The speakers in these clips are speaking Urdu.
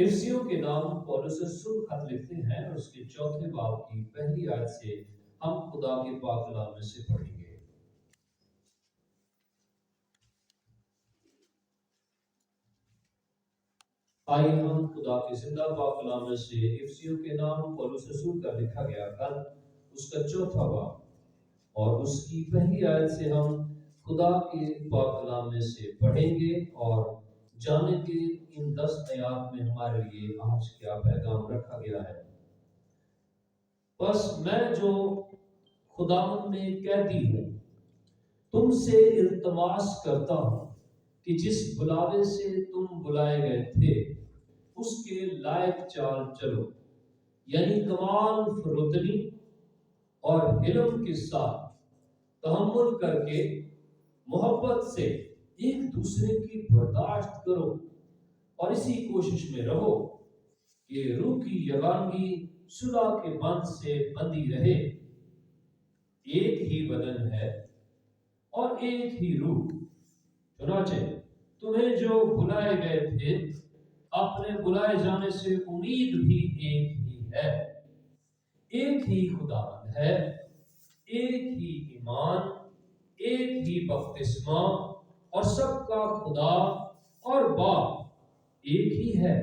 افسیوں کے نام پولس رسول خط لکھتے ہیں اور اس کے 4 باب کی پہلی آیت سے ہم خدا کے پاک کلام میں سے پڑھیں گے۔ آئیے ہم خدا کے زندہ پاک کلام میں سے افسیوں کے نام پولس رسول کا لکھا گیا خط اس کا 4 باب اور اس کی پہلی آیت سے ہم خدا کے پاک کلام میں سے پڑھیں گے اور جانے کے ان 10 آیات میں ہمارے لیے آج کیا پیغام رکھا گیا ہے۔ بس میں جو خداوند میں قیدی ہوں تم سے التماس کرتا ہوں کہ جس بلاوے سے تم بلائے گئے تھے اس کے لائق چال چلو، یعنی کمال فروتنی اور علم کے ساتھ تحمل کر کے محبت سے ایک دوسرے کی برداشت کرو اور اسی کوشش میں رہو کہ روح کی یگانگی صلح کے بند سے بندی رہے۔ ایک ہی بدن ہے اور ایک ہی روح، چنانچہ تمہیں جو بلائے گئے تھے اپنے بلائے جانے سے امید بھی ایک ہی ہے۔ ایک ہی خداوند ہے، ایک ہی ایمان، ایک ہی بپتسمہ اور سب کا خدا اور باپ ایک ہی ہے،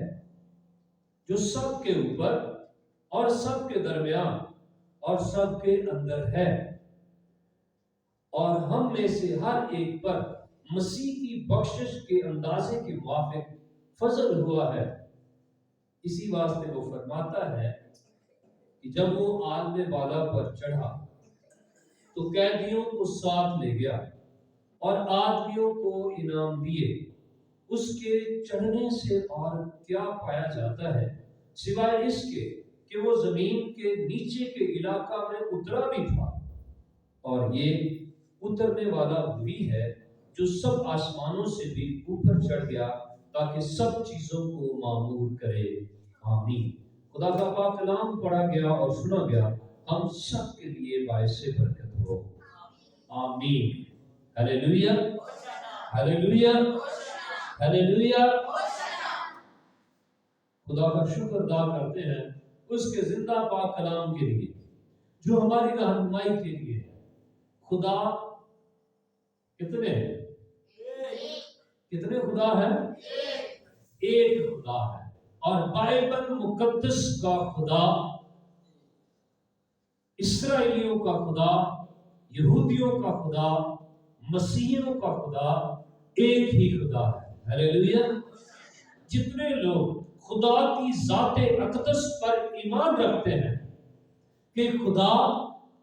جو سب کے اوپر اور سب کے درمیان اور سب کے اندر ہے، اور ہم میں سے ہر ایک پر مسیح کی بخشش کے اندازے کے موافق فضل ہوا ہے۔ اسی واسطے وہ فرماتا ہے کہ جب وہ عالم بالا پر چڑھا تو قیدیوں کو ساتھ لے گیا اور آدمیوں کو انعام دیے۔ اس کے چڑھنے سے اور کیا پایا جاتا ہے سوائے اس کے کہ وہ زمین کے نیچے کے علاقہ میں اترا بھی تھا، اور یہ اترنے والا وہی ہے جو سب آسمانوں سے بھی اوپر چڑھ گیا تاکہ سب چیزوں کو معمور کرے۔ آمین۔ خدا کا پاک کلام پڑھا گیا اور سنا گیا، ہم سب کے لیے باعث برکت ہو۔ آمین۔ ہلیلویا، ہلیلویا، ہلیلویا۔ خدا کا شکر ادا کرتے ہیں اس کے زندہ پاک کلام کے لیے جو ہماری رہنمائی کے لیے ہے۔ خدا کتنے ہیں؟ کتنے خدا ہیں؟ ایک خدا ہے، اور بائبل مقدس کا خدا، اسرائیلیوں کا خدا، یہودیوں کا خدا، مسیحیوں کا خدا ایک ہی خدا ہے۔ ہلیلویا۔ جتنے لوگ خدا کی ذات اقدس پر ایمان رکھتے ہیں کہ خدا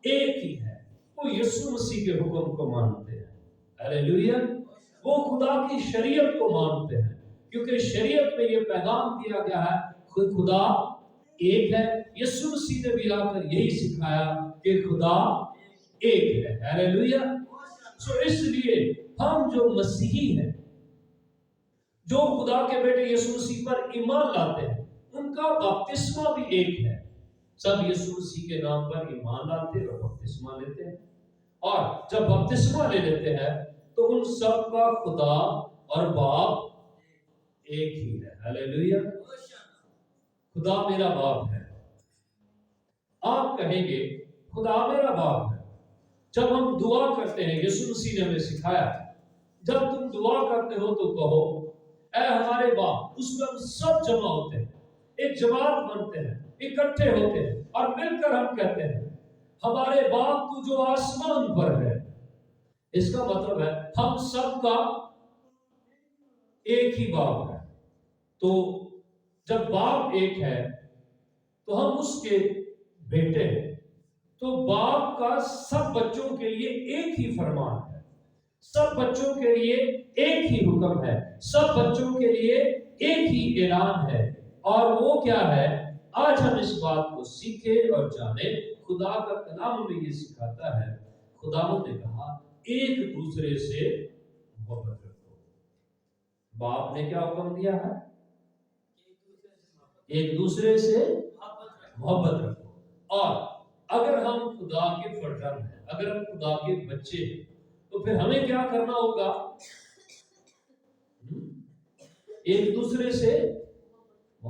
ایک ہی ہے، وہ یسوع مسیح کے حکم کو مانتے ہیں۔ ہلیلویا۔ وہ خدا کی شریعت کو مانتے ہیں، کیونکہ شریعت میں یہ پیغام دیا گیا ہے خدا ایک ہے۔ یسوع مسیح نے بھی آ کر یہی سکھایا کہ خدا ایک ہے۔ ہلیلویا۔ اس لیے ہم جو مسیحی ہیں، جو خدا کے بیٹے یسوع مسیح پر ایمان لاتے ہیں، ان کا بپتسمہ بھی ایک ہے۔ سب یسوع مسیح کے نام پر ایمان لاتے اور بپتسمہ لیتے ہیں، اور جب بپتسمہ لے لیتے ہیں تو ان سب کا خدا اور باپ ایک ہی ہے۔ ہلیلویا۔ خدا میرا باپ ہے۔ آپ کہیں گے خدا میرا باپ ہے۔ جب ہم دعا کرتے ہیں، یسوع مسیح نے ہمیں سکھایا جب تم دعا کرتے ہو تو کہو اے ہمارے باپ۔ اس میں ہم سب جمع ہوتے ہیں، ایک جماعت بنتے ہیں، اکٹھے ہوتے ہیں اور مل کر ہم کہتے ہیں ہمارے باپ تو جو آسمان پر ہے۔ اس کا مطلب ہے ہم سب کا ایک ہی باپ ہے۔ تو جب باپ ایک ہے تو ہم اس کے بیٹے ہیں، تو باپ کا سب بچوں کے لیے ایک ہی فرمان ہے، سب بچوں کے لیے ایک ہی حکم ہے، سب بچوں کے لیے ایک ہی اعلان ہے، اور وہ کیا ہے؟ آج ہم اس بات کو سیکھیں اور جانیں۔ خدا کا کلام میں یہ سکھاتا ہے، خداوند نے کہا ایک دوسرے سے محبت رکھو۔ باپ نے کیا حکم دیا ہے؟ ایک دوسرے سے محبت رکھو۔ اور اگر ہم خدا کے فرزند ہیں، اگر ہم خدا کے بچے ہیں، تو پھر ہمیں کیا کرنا ہوگا؟ ایک دوسرے سے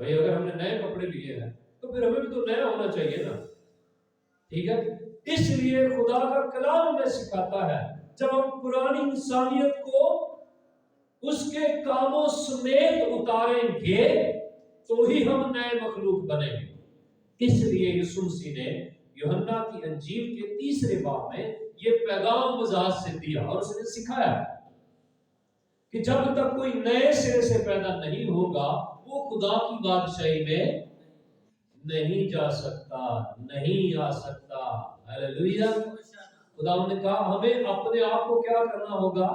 بھائی اگر ہم نے نئے کپڑے لیے ہیں تو پھر ہمیں بھی تو نیا ہونا چاہیے نا، ٹھیک ہے؟ اس لیے خدا کا کلام ہمیں سکھاتا ہے جب ہم پرانی انسانیت کو اس کے کاموں سمیت اتاریں گے تو ہی ہم نئے مخلوق بنیں گے۔ اس لیے یسوع مسیح نے یوحنا کی انجیل کے 3 باب میں یہ پیغام وضاحت سے دیا اور اس نے سکھایا کہ جب تک کوئی نئے سرے سے پیدا نہیں ہوگا وہ خدا کی بادشاہی میں نہیں جا سکتا، نہیں آ سکتا۔ ہاللیلویہ۔ خدا نے کہا ہمیں اپنے آپ کو کیا کرنا ہوگا؟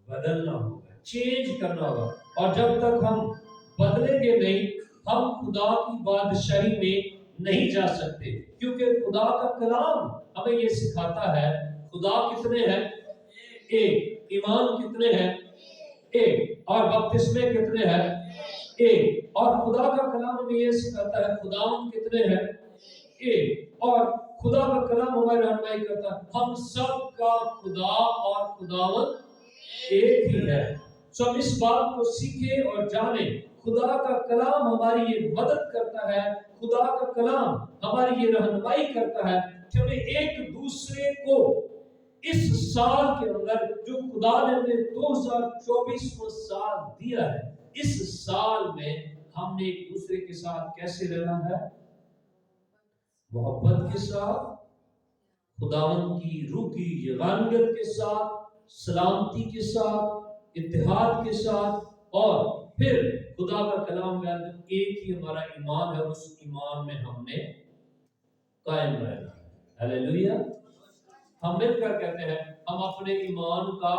بدلنا ہوگا، چینج کرنا ہوگا، اور جب تک ہم بدلیں گے نہیں ہم خدا کی بادشاہی میں نہیں جا سکتے، کیونکہ خدا کا کلام ہمیں یہ سکھاتا ہے خدا کتنے ہیں؟ ایک۔ ایمان کتنے ہیں؟ ایک۔ اور بپتسمے کتنے ہیں؟ ایک۔ اور خدا کا کلام ہمیں یہ سکھاتا ہے خداوند کتنے ہیں؟ ایک۔ اور خدا کا کلام ہماری رہنمائی کرتا ہے ہم سب کا خدا اور خداوند ایک ہی ہے۔ سو ہم اس بات کو سیکھیں اور جانیں، خدا کا کلام ہماری یہ مدد کرتا ہے، خدا کا کلام ہماری یہ رہنمائی کرتا ہے کہ ہمیں ایک دوسرے کو اس سال کے اندر جو خدا نے ہمیں 2024 سال دیا ہے، اس سال میں ہم نے ایک دوسرے کے ساتھ کیسے رہنا ہے؟ محبت کے ساتھ، خداوند کی روح کی یگانیت کے ساتھ، سلامتی کے ساتھ، اتحاد کے ساتھ، اور پھر خدا کا کلام میں ایک ہی ہمارا ایمان ہے، اس ایمان میں ہم نے قائم رہنا ہے۔ ہاللیلویہ۔ ہم مل کر کہتے ہیں ہم اپنے ایمان کا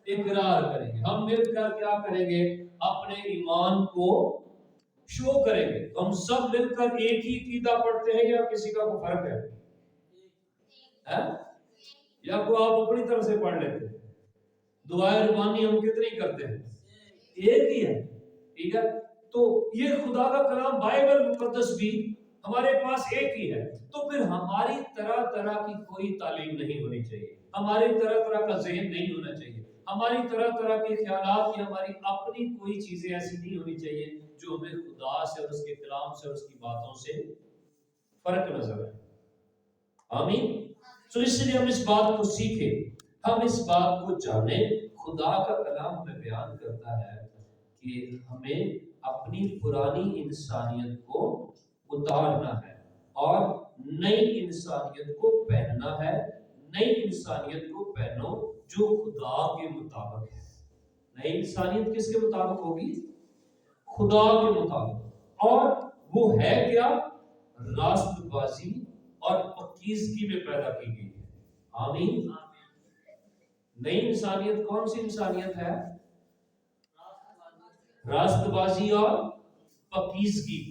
اقرار کریں گے، ہم مل کر کیا کریں گے؟ اپنے ایمان کو شو کریں گے۔ تو ہم سب مل کر ایک ہی عقیدہ پڑھتے ہیں یا کسی کا کوئی فرق ہے؟ یا کوئی آپ اپنی طرف سے پڑھ لیتے ہیں؟ دعائے روحانی ہم کتنی کرتے ہیں؟ ایک ہی ہے، ٹھیک ہے؟ تو یہ خدا کا کلام بائبل مقدس بھی ہمارے پاس ایک ہی ہے، تو پھر ہماری طرح طرح کی کوئی تعلیم نہیں ہونی چاہیے، ہماری طرح طرح کا ذہن نہیں ہونا چاہیے، ہماری طرح طرح کے خیالات یا ہماری اپنی کوئی چیزیں ایسی نہیں ہونی چاہیے جو ہمیں خدا سے اور اس کے کلام سے اور اس کی باتوں سے فرق نظر آئے۔ آمین۔ تو اس لیے ہم اس بات کو سیکھیں، ہم اس بات کو جانیں، خدا کا کلام ہمیں بیان کرتا ہے کہ ہمیں اپنی پرانی انسانیت کو اتارنا ہے اور نئی انسانیت کو پہننا ہے۔ نئی انسانیت کو پہنو جو خدا کے مطابق ہے۔ نئی انسانیت کس کے مطابق ہوگی؟ خدا کے مطابق۔ اور وہ ہے کیا؟ راست بازی اور پاکیزگی میں پیدا کی گئی ہے۔ آمین۔ نئی انسانیت کون سی انسانیت ہے؟ راست بازی اور پاکیزگی۔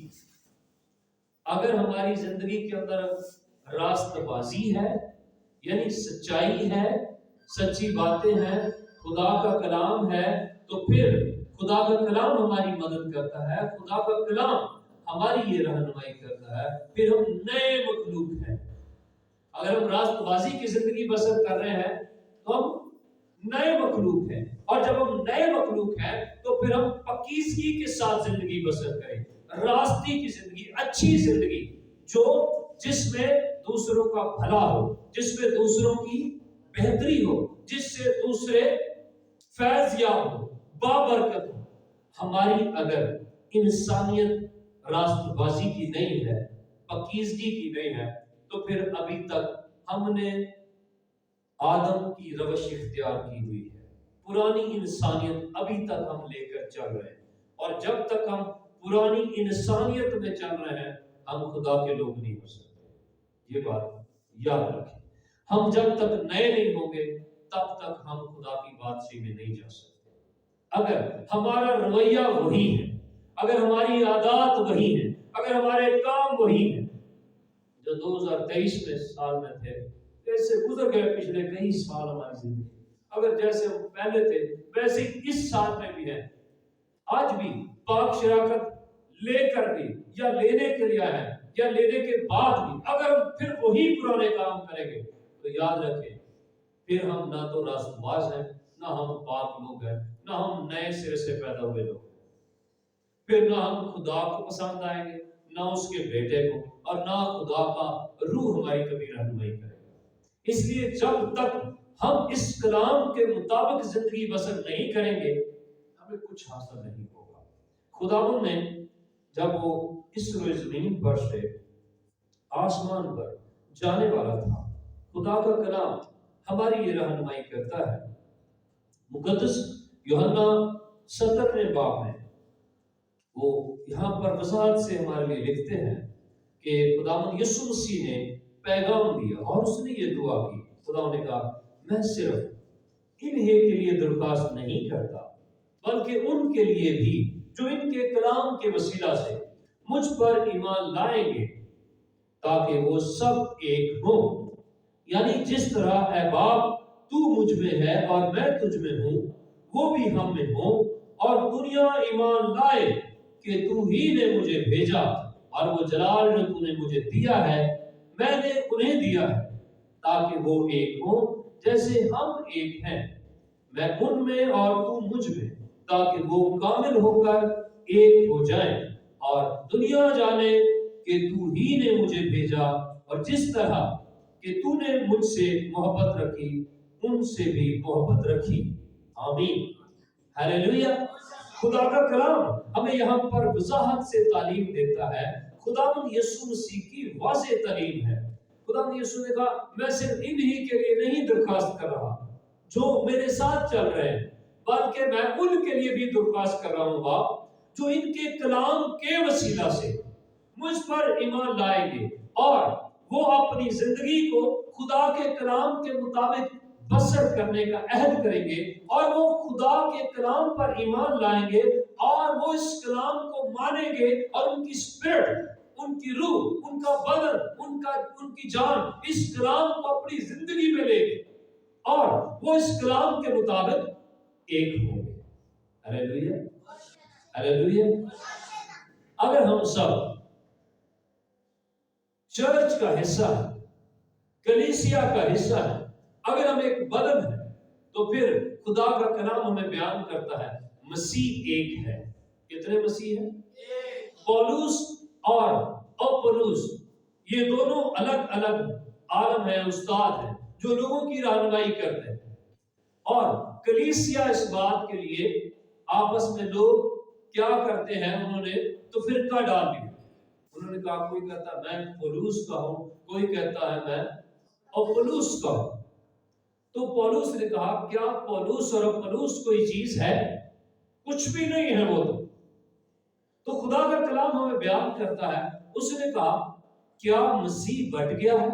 اگر ہماری زندگی کے اندر راست بازی ہے یعنی سچائی ہے، سچی باتیں ہیں، خدا کا کلام ہے، تو پھر خدا کا کلام ہماری مدد کرتا ہے، خدا کا کلام ہماری یہ رہنمائی کرتا ہے، پھر ہم نئے مخلوق ہیں۔ اگر ہم راست بازی کی زندگی بسر کر رہے ہیں تو ہم نئے مخلوق ہیں، اور جب ہم نئے مخلوق ہیں تو پھر ہم پاکیزگی کے ساتھ زندگی بسر کریں، راستی کی زندگی، اچھی زندگی، جس میں دوسروں کا بھلا ہو، جس میں دوسروں کی بہتری ہو، جس سے دوسرے فیض یاب ہو، بابرکت ہو۔ ہماری اگر انسانیت راست بازی کی نہیں ہے، پاکیزگی کی نہیں ہے، تو پھر ابھی تک ہم نے آدم کی روش اختیار کی ہوئی ہے، پرانی انسانیت ابھی تک ہم لے کر چل رہے ہیں، اور جب تک ہم پرانی انسانیت میں چل رہے ہیں ہم خدا کے لوگ نہیں ہو سکتے۔ یہ بات یاد رکھیں، ہم جب تک نئے نہیں ہوں گے تب تک ہم خدا کی بادشاہی میں نہیں جا سکتے۔ اگر ہمارا رویہ وہی ہے، اگر ہماری عادات وہی ہیں، اگر ہمارے کام وہی ہیں جو 2023 میں سال میں تھے، ایسے گزر گئے پچھلے کئی سال ہماری زندگی، اگر جیسے ہم پہلے تھے ویسے اس سال میں بھی ہے، آج بھی پاک شراکت لے کر بھی یا لینے کے لیے ہے یا لینے کے بعد بھی اگر ہم پھر وہی پرانے کام کریں گے تو یاد رکھیں پھر ہم نہ تو راست باز ہیں، نہ ہم پاک لوگ ہیں، نہ ہم نئے سرے سے پیدا ہوئے لوگ ہیں۔ پھر نہ ہم خدا کو پسند آئیں گے، نہ اس کے بیٹے کو، اور نہ خدا کا روح ہماری کبھی رہنمائی کرے گا۔ اس لیے جب تک ہم اس کلام کے مطابق زندگی بسر نہیں کریں گے، ہمیں کچھ حاصل نہیں ہوگا۔ خداوند نے جب وہ اس روئے زمین پر سے آسمان پر جانے والا تھا، خدا کا کلام ہماری یہ رہنمائی کرتا ہے۔ مقدس یوحنا 17 باب میں وہ یہاں پر وضاحت سے ہمارے لیے لکھتے ہیں کہ خداوند یسوع مسیح نے پیغام دیا اور اس نے یہ دعا کی۔ خدا نے کہا میں صرف انہیں کے لیے درخواست نہیں کرتا بلکہ ان کے لیے بھی جو ان کے کلام کے وسیلہ سے مجھ پر ایمان لائیں گے، تاکہ وہ سب ایک ہوں، یعنی جس طرح اے باپ تو مجھ میں ہے اور میں تجھ میں ہوں، وہ بھی ہم میں ہوں، اور دنیا ایمان لائے کہ تو ہی نے مجھے بھیجا، اور وہ جلال جو تو نے مجھے دیا ہے میں نے انہیں دیا ہے، تاکہ وہ ایک ہوں جیسے ہم ایک ہیں، میں ان میں اور تو مجھ میں، تاکہ وہ کامل ہو کر ایک ہو جائیں، اور دنیا جانے کہ تو ہی نے مجھے بھیجا، اور جس طرح کہ تو نے مجھ سے محبت رکھی ان سے بھی محبت رکھی۔ آمین، ہیلیلویا۔ خدا کا کلام ہمیں یہاں پر وضاحت سے تعلیم دیتا ہے، خداوند یسوع مسیح کی واضح تعلیم ہے۔ خداوند یسوع نے کہا میں صرف انہی کے لیے نہیں درخواست کر رہا جو میرے ساتھ چل رہے ہیں، بلکہ میں ان کے لیے بھی درخواست کر رہا ہوں باپ جو ان کے کلام کے وسیلہ سے مجھ پر ایمان لائیں گے اور وہ اپنی زندگی کو خدا کے کلام کے مطابق بسر کرنے کا عہد کریں گے، اور وہ خدا کے کلام پر ایمان لائیں گے اور وہ اس کلام کو مانیں گے، اور ان کی اسپرٹ، ان کی روح، ان کا بدن، ان کی جان اس کلام کو اپنی زندگی میں لے گے اور وہ اس کلام کے مطابق ایک ہوں گے۔ Hallelujah, hallelujah. اگر ہم سب چرچ کا حصہ ہے، کلیسیا کا حصہ ہے، اگر ہم ایک بدن ہیں، تو پھر خدا کا کلام ہمیں بیان کرتا ہے مسیح ایک ہے۔ کتنے مسیح ہیں؟ پولوس اور اپولوس یہ دونوں الگ الگ عالم ہیں، استاد ہیں جو لوگوں کی رہنمائی کرتے ہیں، اور کلیسیا اس بات کے لیے آپس میں لوگ کیا کرتے ہیں، انہوں نے تو فرقہ ڈال دیا۔ انہوں نے کہا کوئی کہتا ہے میں پولوس کا ہوں، کوئی کہتا ہے میں اپولوس کا ہوں۔ تو پولوس نے کہا کیا پولوس اور اپولوس کوئی چیز ہے؟ کچھ بھی نہیں ہے وہ تو خدا کا کلام ہمیں بیان کرتا ہے، اس نے کہا کیا مسیح بٹ گیا ہے؟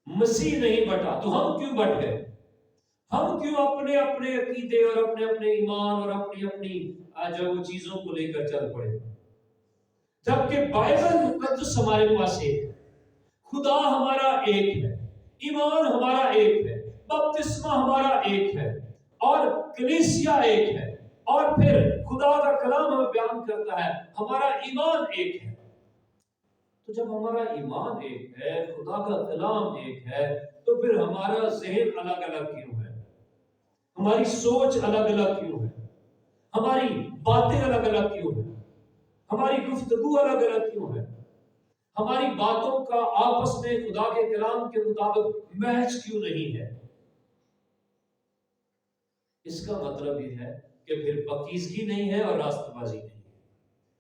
مسیح نہیں بٹا تو ہم کیوں بٹ گئے؟ ہم کیوں اپنے اپنے عقیدے اور اپنے اپنے ایمان اور اپنی اپنی جو وہ چیزوں کو لے کر چل پڑے، جبکہ بائبل مقدس ہمارے پاس ایک ہے، خدا ہمارا ایک ہے، ایمان ہمارا ایک ہے، بپتسمہ ہمارا ایک ہے، اور کلیسیا ایک ہے، اور پھر خدا کا کلام ہمیں بیان کرتا ہے ہمارا ایمان ایک ہے۔ تو جب ہمارا ایمان ایک ہے، خدا کا کلام ایک ہے، تو پھر ہمارا ذہن الگ الگ کیوں ہے؟ ہماری سوچ الگ الگ کیوں ہے؟ ہماری باتیں الگ الگ کیوں ہیں؟ ہماری گفتگو الگ الگ کیوں ہے؟ ہماری باتوں کا آپس میں خدا کے کلام کے مطابق میچ کیوں نہیں ہے؟ اس کا مطلب یہ ہے کہ پھر پاکیزگی نہیں ہے اور راستہ بازی نہیں ہے،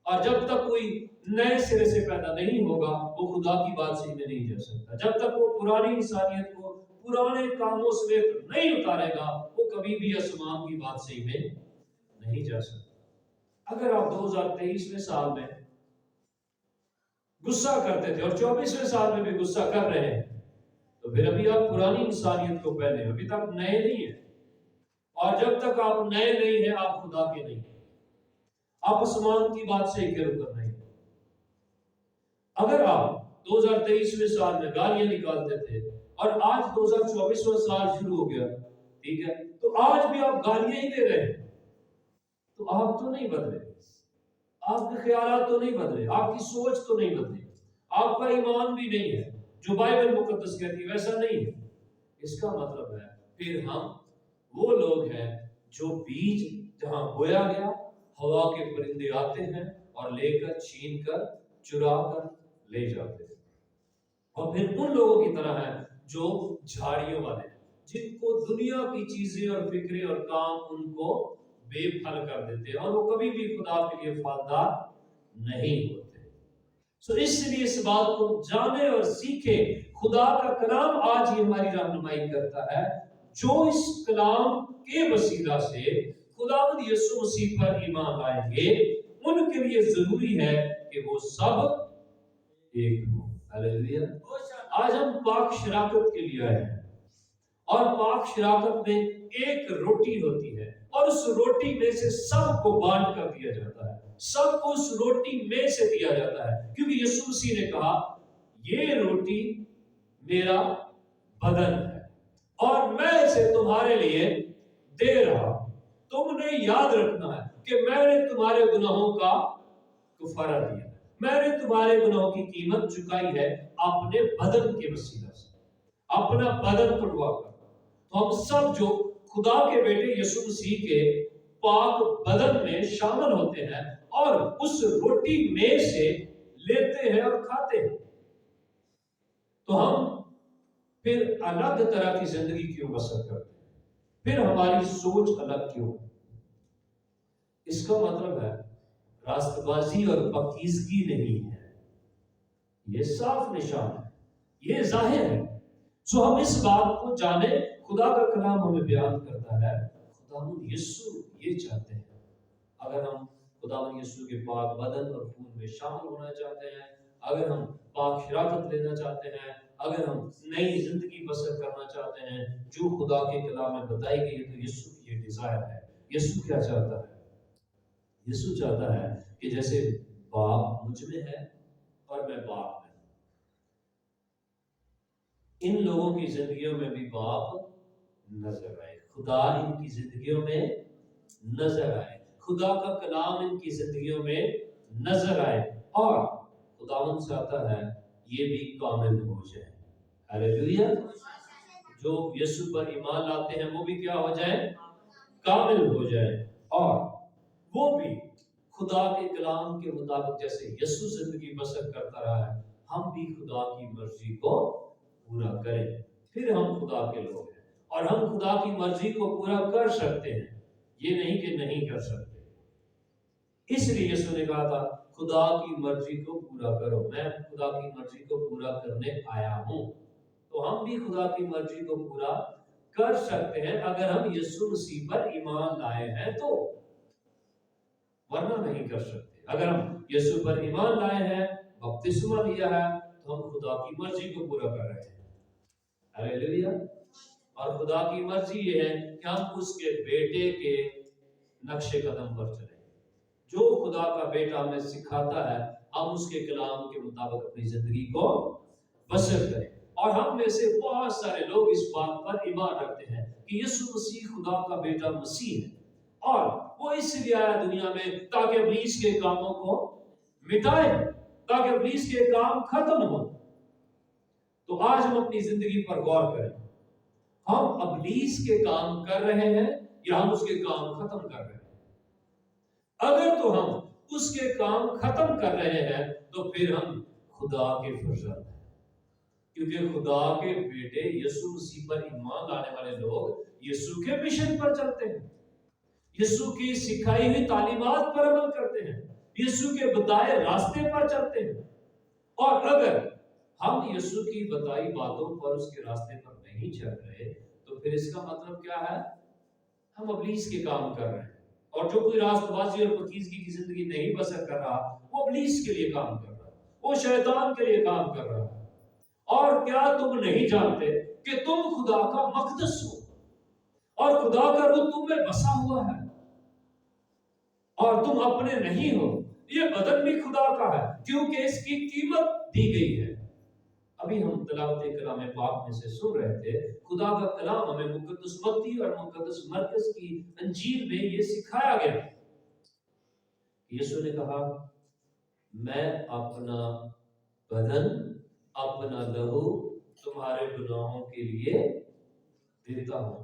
اور جب تک کوئی نئے سرے سے پیدا نہیں ہوگا وہ خدا کی بات سے میں نہیں جا سکتا۔ جب تک وہ پرانی انسانیت کو پرانے کاموں سے نہیں اتارے گا وہ کبھی بھی آسمان کی بات سے میں نہیں جا سکتا۔ اگر آپ 2023ویں سال میں غصہ کرتے تھے اور 24ویں سال میں بھی غصہ کر رہے ہیں تو پھر ابھی آپ پرانی انسانیت کو پہنے، ابھی تک نئے نہیں ہیں، اور جب تک آپ نئے نہیں ہیں آپ خدا کے نہیں، آپ آسمان کی بات سے گر کر نہیں۔ اگر آپ 2023ویں سال میں گالیاں نکالتے تھے اور آج 2024واں سال شروع ہو گیا، ٹھیک ہے، تو آج بھی آپ گالیاں ہی دے رہے ہیں، تو آپ تو نہیں بدلے، آپ کے خیالات تو نہیں بدلے، آپ کی سوچ تو نہیں بدلی، آپ کا ایمان بھی نہیں ہے جو بائبل مقدس کہتی ہے ویسا نہیں ہے۔ اس کا مطلب ہے پھر ہم وہ لوگ ہیں جو بیج جہاں بویا گیا ہوا کے پرندے آتے ہیں اور لے کر چھین کر چرا کر لے جاتے ہیں۔ اور پھر ان لوگوں کی طرح ہے جو جھاڑیوں والے ہیں، جن کو دنیا کی چیزیں اور فکریں اور کام ان کو بے پھل کر دیتے ہیں اور وہ کبھی بھی خدا کے لیے فالدار نہیں ہوتے۔ اس لیے اس بات کو جانے اور سیکھے۔ خدا کا کلام آج ہی ہماری رہنمائی کرتا ہے۔ جو اس کلام کے وسیلہ سے خداوند یسوع مسیح پر ایمان لائیں گے ان کے لیے ضروری ہے کہ وہ سب ایک ہو۔ ہاللیلویہ۔ آج ہم پاک شراکت کے لیے آئے ہیں اور پاک شراکت میں ایک روٹی ہوتی ہے اور اس روٹی میں سے سب کو بانٹ کر دیا جاتا ہے، سب کو اس روٹی میں سے دیا جاتا ہے، کیونکہ یسوع مسیح نے کہا یہ روٹی میرا بدن ہے اور میں اسے تمہارے لیے دے رہا ہوں۔ تم نے یاد رکھنا ہے کہ میں نے تمہارے گناہوں کا کفارہ دیا، میں نے تمہارے گناہوں کی قیمت چکائی ہے اپنے بدن کے وسیلہ سے، اپنا بدن کٹوا کر۔ تو ہم سب جو خدا کے بیٹے یسوع مسیح کے پاک بدن میں شامل ہوتے ہیں اور اس روٹی میں سے لیتے ہیں اور کھاتے ہیں، تو ہم پھر الگ طرح کی زندگی کیوں بسر کرتے ہیں؟ پھر ہماری سوچ الگ کیوں؟ اس کا مطلب ہے راست بازی اور پاکیزگی نہیں ہے، یہ صاف نشان ہے، یہ ظاہر ہے۔ سو ہم اس بات کو جانیں، خدا کا کلام ہمیں بیان کرتا ہے خداوند یسوع یہ چاہتے ہیں۔ اگر ہم خداوند یسوع کے پاک بدن اور خون میں شامل ہونا چاہتے ہیں، اگر ہم پاک شراکت لینا چاہتے ہیں، اگر ہم نئی زندگی بسر کرنا چاہتے ہیں جو خدا کے کلام میں بتائی گئی ہے، تو یسوع کی یہ ڈیزائر ہے۔ یسوع کیا چاہتا ہے؟ یسوع چاہتا ہے کہ جیسے باپ مجھ میں ہے اور میں باپ میں، ان لوگوں کی زندگیوں میں بھی باپ نظر آئے، خدا ان کی زندگیوں میں نظر آئے، خدا کا کلام ان کی زندگیوں میں نظر آئے، اور خداوند چاہتا ہے یہ بھی کامل ہو جائے۔ ہاللیلویہ۔ جو یسوع پر ایمان لاتے ہیں وہ بھی کیا ہو جائے؟ کامل ہو جائے، اور وہ بھی خدا کے کلام کے مطابق جیسے یسوع زندگی بسر کرتا رہا ہے، ہم بھی خدا کی مرضی کو پورا کریں، پھر ہم خدا کے لوگ ہیں اور ہم خدا کی مرضی کو پورا کر سکتے ہیں، یہ نہیں کہ نہیں کر سکتے۔ اس لیے یسوع نے کہا تھا خدا کی مرضی کو پورا کرو، میں خدا کی مرضی کو پورا کرنے آیا ہوں۔ تو ہم بھی خدا کی مرضی کو پورا کر سکتے ہیں اگر ہم یسوع مسیح پر ایمان لائے ہیں تو، ورنہ نہیں کر سکتے۔ اگر ہم یسوع پر ایمان لائے ہیں، بپتسمہ لیا ہے، تو ہم خدا کی مرضی کو پورا کر رہے ہیں۔ ہاللیلویہ۔ اور خدا کی مرضی یہ ہے کہ ہم اس کے بیٹے کے نقش قدم پر چلیں۔ جو خدا کا بیٹا ہمیں سکھاتا ہے ہم اس کے کلام کے مطابق اپنی زندگی کو بسر کریں۔ اور ہم میں سے بہت سارے لوگ اس بات پر ایمان رکھتے ہیں کہ یسوع مسیح خدا کا بیٹا مسیح ہے اور وہ اس لیے آیا دنیا میں تاکہ ابلیس کے کاموں کو مٹائے، تاکہ ابلیس کے کام ختم ہو۔ تو آج ہم اپنی زندگی پر غور کریں، ہم ابلیس کے کام کر رہے ہیں یا ہم اس کے کام ختم کر رہے ہیں؟ اگر تو ہم اس کے کام ختم کر رہے ہیں تو پھر ہم خدا کے فرزند ہیں، کیونکہ خدا کے بیٹے یسوع مسیح پر ایمان لانے والے لوگ یسوع کے مشن پر چلتے ہیں، یسوع کی سکھائی ہوئی تعلیمات پر عمل کرتے ہیں، یسوع کے بتائے راستے پر چلتے ہیں۔ اور اگر ہم یسوع کی بتائی باتوں پر، اس کے راستے پر نہیں چل رہے تو پھر اس کا مطلب کیا ہے؟ ہم ابلیس کے کام کر رہے ہیں، اور جو کوئی راست بازی اور پاکیزگی کی زندگی نہیں بسر کر رہا وہ ابلیس کے لیے کام کر رہا ہے، وہ شیطان کے لیے کام کر رہا ہے۔ اور کیا تم نہیں جانتے کہ تم خدا کا مقدس ہو اور خدا کا روح تم میں بسا ہوا ہے اور تم اپنے نہیں ہو؟ یہ بدن بھی خدا کا ہے کیونکہ اس کی قیمت دی گئی ہے۔ ابھی ہم تلاوت کلام پاک میں سے سن رہے تھے، خدا کا کلام ہمیں مقدس متی اور مقدس مرکز کی انجیل میں یہ سکھایا گیا۔ یسوع نے کہا میں اپنا بدن، اپنا لہو تمہارے گناہوں کے لیے دیتا ہوں،